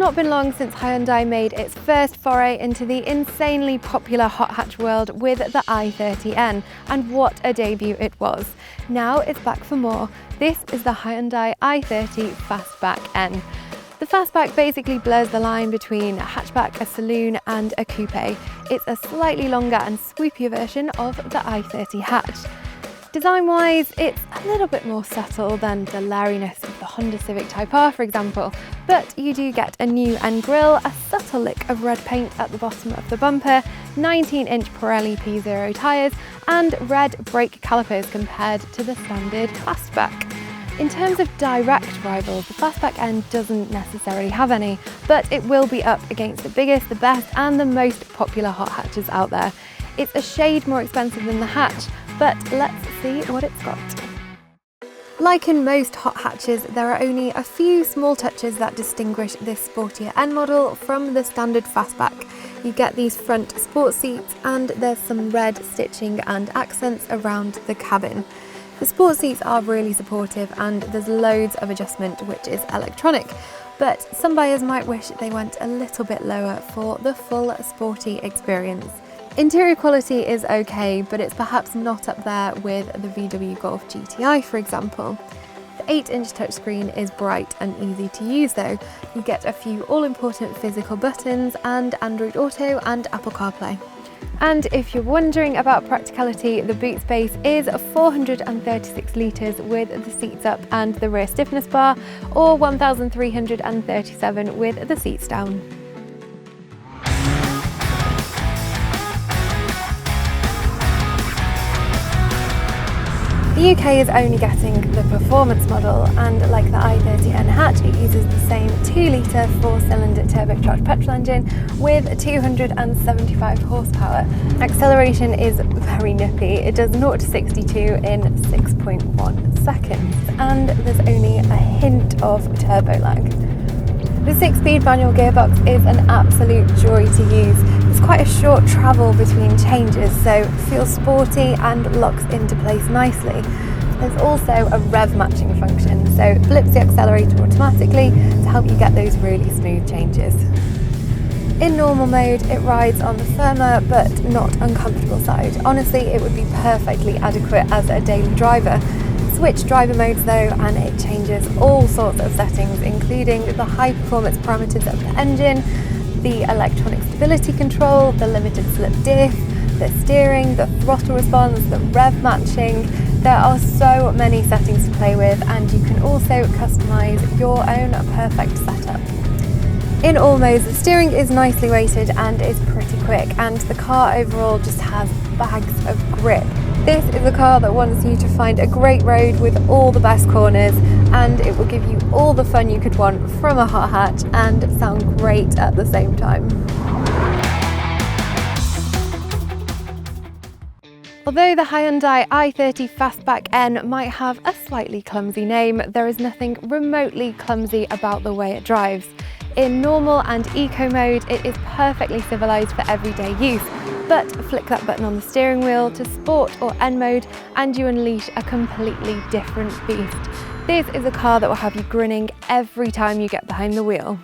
not been long since Hyundai made its first foray into the insanely popular hot hatch world with the i30N, and what a debut it was. Now it's back for more. This is the Hyundai i30 Fastback N. The Fastback basically blurs the line between a hatchback, a saloon and a coupe. It's a slightly longer and swoopier version of the i30 hatch. Design-wise, it's a little bit more subtle than the larryness of the Honda Civic Type R, for example, but you do get a new end grille, a subtle lick of red paint at the bottom of the bumper, 19-inch Pirelli P0 tyres and red brake calipers compared to the standard Fastback. In terms of direct rivals, the Fastback N doesn't necessarily have any, but it will be up against the biggest, the best and the most popular hot hatches out there. It's a shade more expensive than the hatch, but let's see what it's got. Like in most hot hatches, there are only a few small touches that distinguish this sportier N model from the standard Fastback. You get these front sport seats and there's some red stitching and accents around the cabin. The sport seats are really supportive and there's loads of adjustment which is electronic, but some buyers might wish they went a little bit lower for the full sporty experience. Interior quality is okay, but it's perhaps not up there with the VW Golf GTI, for example. The 8-inch touchscreen is bright and easy to use though. You get a few all-important physical buttons and Android Auto and Apple CarPlay. And if you're wondering about practicality, the boot space is 436 litres with the seats up and the rear stiffness bar, or 1,337 with the seats down. The UK is only getting the performance model, and like the i30N hatch, it uses the same 2-litre 4-cylinder turbocharged petrol engine with 275 horsepower. Acceleration is very nippy. It does 0 to 62 in 6.1 seconds, and there's only a hint of turbo lag. The 6-speed manual gearbox is an absolute joy to use. It's quite a short travel between changes, so it feels sporty and locks into place nicely. There's also a rev matching function, so it flips the accelerator automatically to help you get those really smooth changes. In normal mode, it rides on the firmer but not uncomfortable side. Honestly, it would be perfectly adequate as a daily driver. Switch driver modes though, and it changes all sorts of settings, including the high performance parameters of the engine, the electronic stability control, the limited slip diff, the steering, the throttle response, the rev matching. There are so many settings to play with, and you can also customise your own perfect setup. In all modes, the steering is nicely weighted and is pretty quick, and the car overall just has bags of grip. This is a car that wants you to find a great road with all the best corners, and it will give you all the fun you could want from a hot hatch and sound great at the same time. Although the Hyundai i30 Fastback N might have a slightly clumsy name, there is nothing remotely clumsy about the way it drives. In normal and eco mode, it is perfectly civilised for everyday use, but flick that button on the steering wheel to sport or N mode and you unleash a completely different beast. This is a car that will have you grinning every time you get behind the wheel.